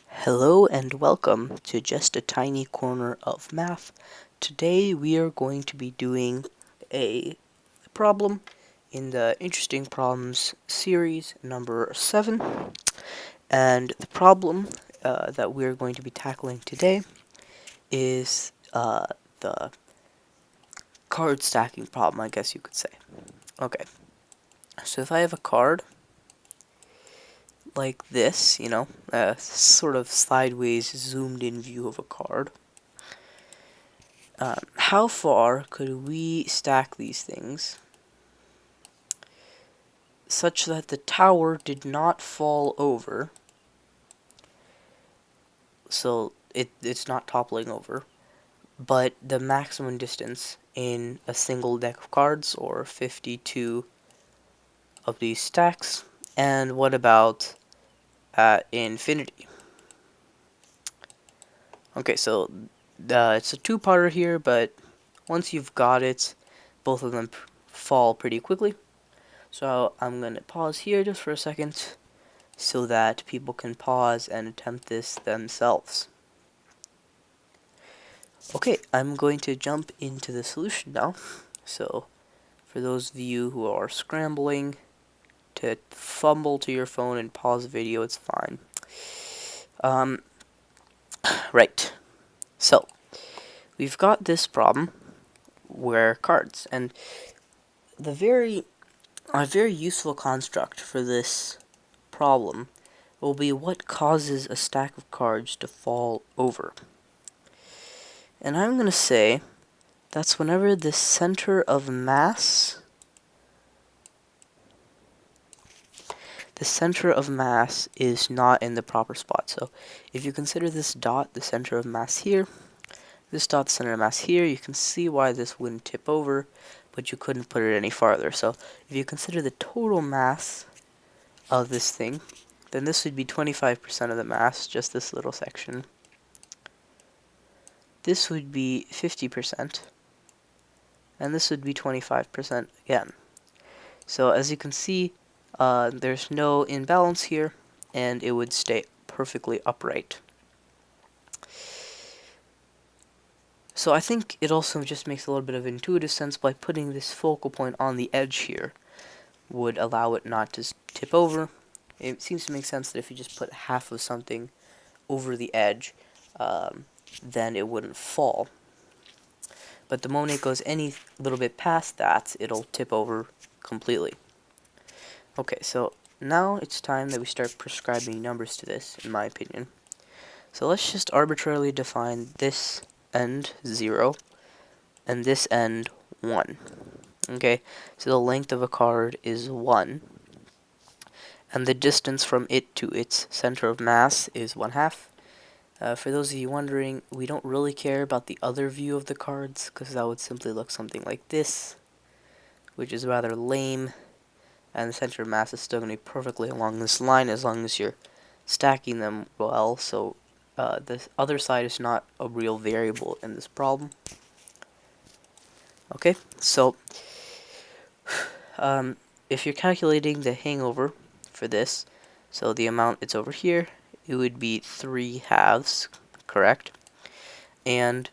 Hello and welcome to Just a Tiny Corner of Math. Today we are going to be doing a problem in the Interesting Problems series number 7. And the problem that we're going to be tackling today is the card stacking problem, I guess you could say. Okay, so if I have a card like this, a sort of sideways zoomed in view of a card. How far could we stack these things such that the tower did not fall over, so it's not toppling over, but the maximum distance in a single deck of cards, or 52 of these stacks? And what about at infinity? Okay, so it's a two-parter here, but once you've got it, both of them fall pretty quickly. So I'm going to pause here just for a second so that people can pause and attempt this themselves. Okay, I'm going to jump into the solution now. So for those of you who are scrambling to fumble to your phone and pause the video, it's fine. Right. So we've got this problem where cards, and a very useful construct for this problem will be what causes a stack of cards to fall over. And I'm going to say that's whenever the center of mass is not in the proper spot. So if you consider this dot the center of mass here, this dot the center of mass here, you can see why this wouldn't tip over, but you couldn't put it any farther. So if you consider the total mass of this thing, then this would be 25% of the mass, just this little section. This would be 50%, and this would be 25% again. So as you can see, there's no imbalance here, and it would stay perfectly upright. So I think it also just makes a little bit of intuitive sense by putting this focal point on the edge here would allow it not to tip over. It seems to make sense that if you just put half of something over the edge, then it wouldn't fall. But the moment it goes any little bit past that, it'll tip over completely. Okay, so now it's time that we start prescribing numbers to this, in my opinion. So let's just arbitrarily define this end 0 and this end 1. Okay, so the length of a card is 1, and the distance from it to its center of mass is 1/2. For those of you wondering, we don't really care about the other view of the cards, because that would simply look something like this, which is rather lame, and the center of mass is still going to be perfectly along this line as long as you're stacking them well, so the other side is not a real variable in this problem. Okay, so if you're calculating the hangover for this, so the amount it's over here, it would be 3/2, correct? And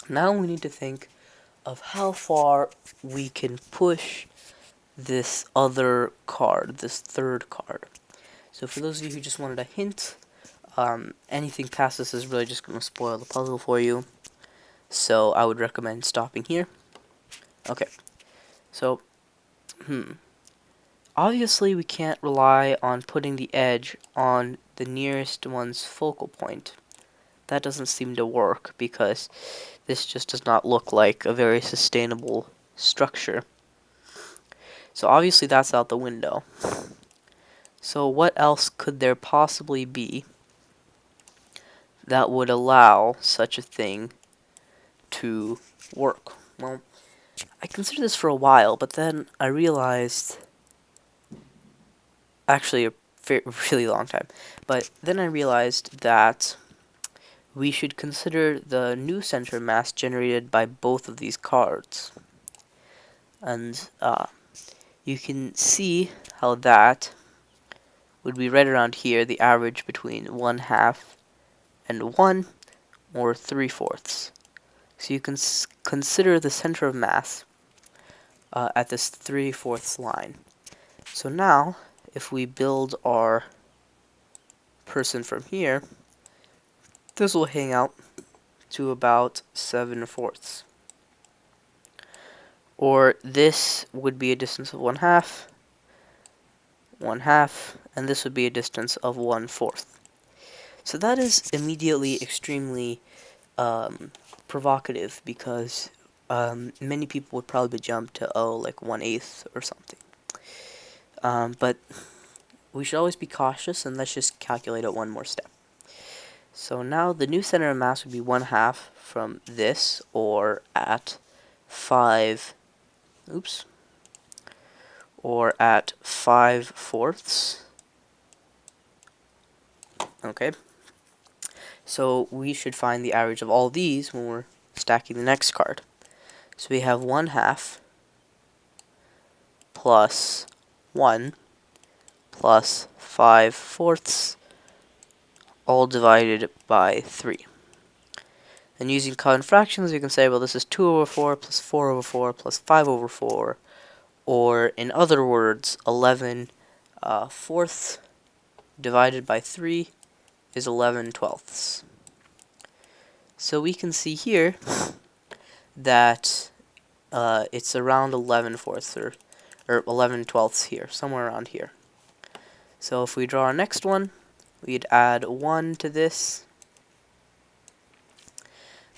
now we need to think of how far we can push this other card, this third card. So for those of you who just wanted a hint, anything past this is really just going to spoil the puzzle for you. So I would recommend stopping here. Okay, so, obviously we can't rely on putting the edge on the nearest one's focal point. That doesn't seem to work because this just does not look like a very sustainable structure. So obviously that's out the window. So what else could there possibly be that would allow such a thing to work? Well, I considered this for a while, but then I realized, actually a really long time, but then I realized that we should consider the new center of mass generated by both of these cards. And you can see how that would be right around here, the average between 1/2 and 1, or 3/4. So you can consider the center of mass at this 3/4 line. So now, if we build our person from here, this will hang out to about 7/4. Or this would be a distance of 1/2, 1/2, and this would be a distance of 1/4. So that is immediately extremely provocative, because many people would probably jump to, oh, like 1/8 or something. But we should always be cautious, and let's just calculate it one more step. So now the new center of mass would be 1/2 from this, or at 5, or at 5/4. Okay. So we should find the average of all these when we're stacking the next card. So we have 1/2 plus 1 plus 5/4, all divided by 3. And using common fractions, we can say, well, this is 2/4 plus 4/4 plus 5/4, or in other words, 11/4 divided by 3 is 11/12. So we can see here that it's around 11/4 or 11/12 here, somewhere around here. So if we draw our next one, we'd add 1 to this,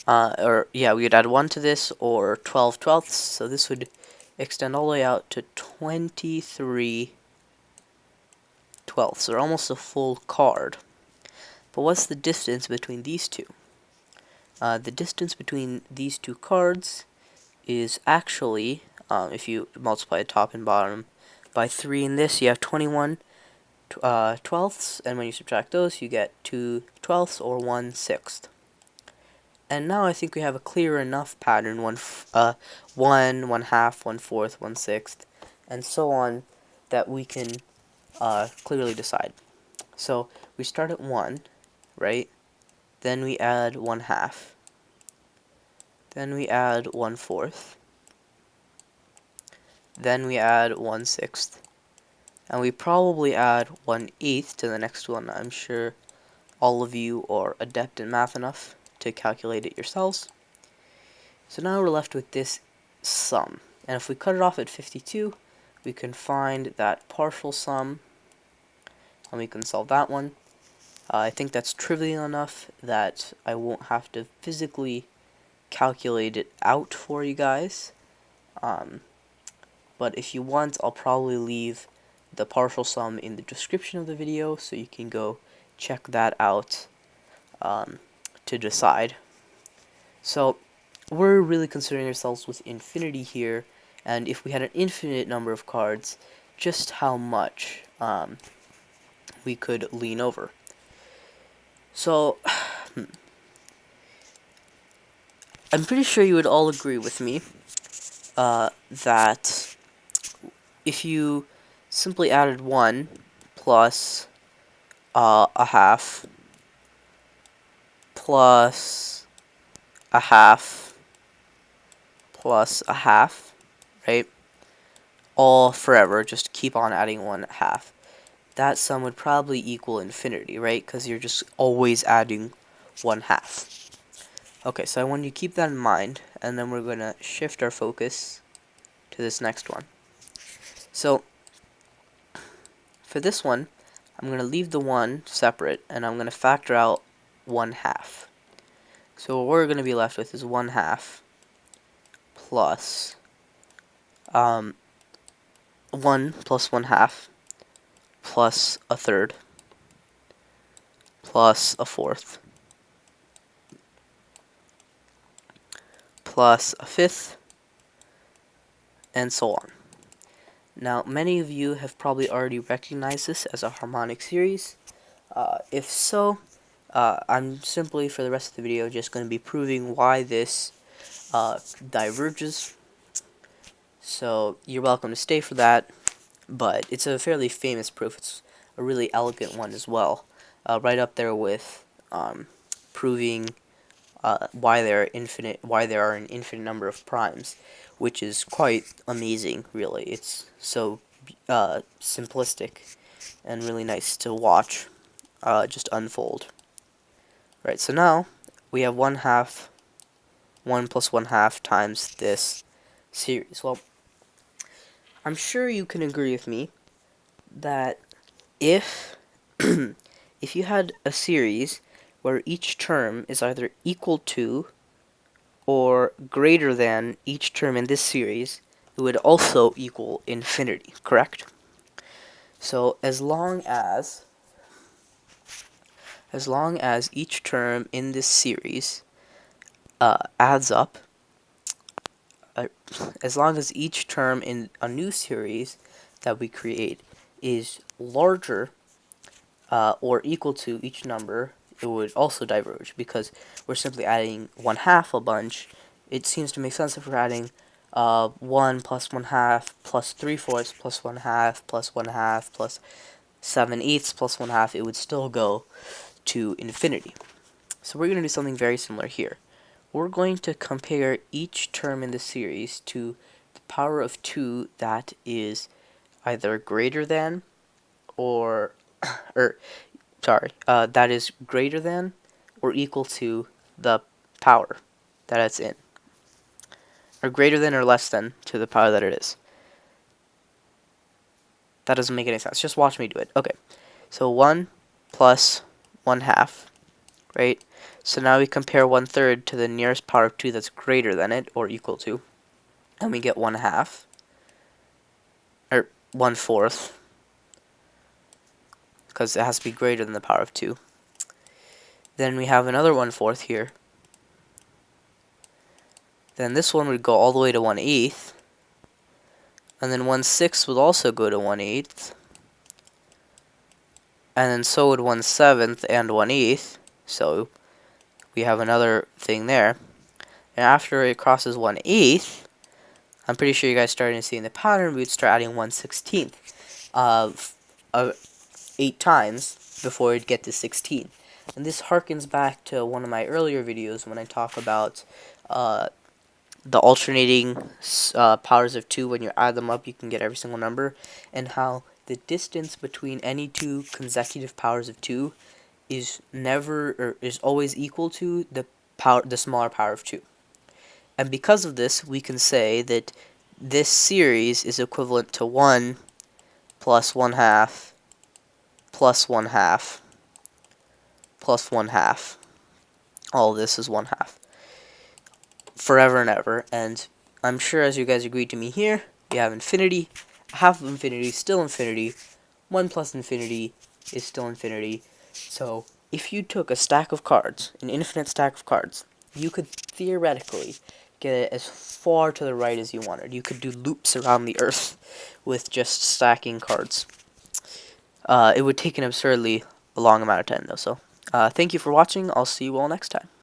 we'd add 1 to this, or 12/12. So this would extend all the way out to 23/12, or almost a full card. But what's the distance between these two? The distance between these two cards is actually, if you multiply top and bottom by 3 in this, you have 21/12, and when you subtract those, you get 2/12, or 1/6. And now I think we have a clear enough pattern, 1, 1/2, 1/4, 1/6, and so on, that we can clearly decide. So we start at 1, right? Then we add 1/2. Then we add 1/4. Then we add 1/6. And we probably add 1/8 to the next one. I'm sure all of you are adept in math enough to calculate it yourselves. So now we're left with this sum. And if we cut it off at 52, we can find that partial sum, and we can solve that one. I think that's trivial enough that I won't have to physically calculate it out for you guys. But if you want, I'll probably leave the partial sum in the description of the video, so you can go check that out to decide. So we're really considering ourselves with infinity here, and if we had an infinite number of cards, just how much we could lean over. So I'm pretty sure you would all agree with me that if you simply added 1 plus 1/2 plus 1/2 plus 1/2, right? All forever, just keep on adding 1/2. That sum would probably equal infinity, right? Because you're just always adding 1/2. Okay, so I want you to keep that in mind, and then we're going to shift our focus to this next one. So for this one, I'm going to leave the 1 separate, and I'm going to factor out 1/2. So what we're going to be left with is 1/2 plus 1 plus 1/2 plus 1/3 plus 1/4 plus 1/5, and so on. Now, many of you have probably already recognized this as a harmonic series. If so, I'm simply, for the rest of the video, just going to be proving why this diverges. So you're welcome to stay for that, but it's a fairly famous proof. It's a really elegant one as well, right up there with proving why there are an infinite number of primes, which is quite amazing. Really, it's so simplistic and really nice to watch just unfold. Right. So now we have 1/2, 1 plus 1/2 times this series. Well, I'm sure you can agree with me that if if you had a series where each term is either equal to or greater than each term in this series, it would also equal infinity, correct? So as long as each term in this series adds up, uh, as long as each term in a new series that we create is larger or equal to each number, it would also diverge, because we're simply adding 1/2 a bunch. It seems to make sense if we're adding 1 plus 1/2 plus 3/4 plus 1/2 plus 1/2 plus 7/8 plus 1/2, it would still go to infinity. So we're going to do something very similar here. We're going to compare each term in the series to the power of 2 that is either greater than or that is greater than or equal to the power that it's in, or greater than or less than to the power that it is. That doesn't make any sense. Just watch me do it. Okay, so 1 plus 1/2, right? So now we compare 1/3 to the nearest power of 2 that's greater than it or equal to, and we get 1/2, or 1/4, because it has to be greater than the power of 2. Then we have another 1/4 here. Then this one would go all the way to 1/8, and then 1/6 would also go to 1/8, and then so would 1/7 and 1/8. So we have another thing there. And after it crosses 1/8, I'm pretty sure you guys started to see in the pattern, we'd start adding 1/16 of 8 times before it'd get to 16. And this harkens back to one of my earlier videos when I talk about the alternating powers of 2. When you add them up, you can get every single number, and how the distance between any two consecutive powers of 2 is always equal to the smaller power of 2. And because of this, we can say that this series is equivalent to 1 plus 1/2 plus 1/2 plus 1/2. All of this is 1/2 forever and ever. And I'm sure, as you guys agreed to me here, we have infinity, 1/2 of infinity, still infinity, 1 plus infinity is still infinity. So if you took a stack of cards, an infinite stack of cards, you could theoretically get it as far to the right as you wanted. You could do loops around the earth with just stacking cards. It would take an absurdly long amount of time, though. So thank you for watching. I'll see you all next time.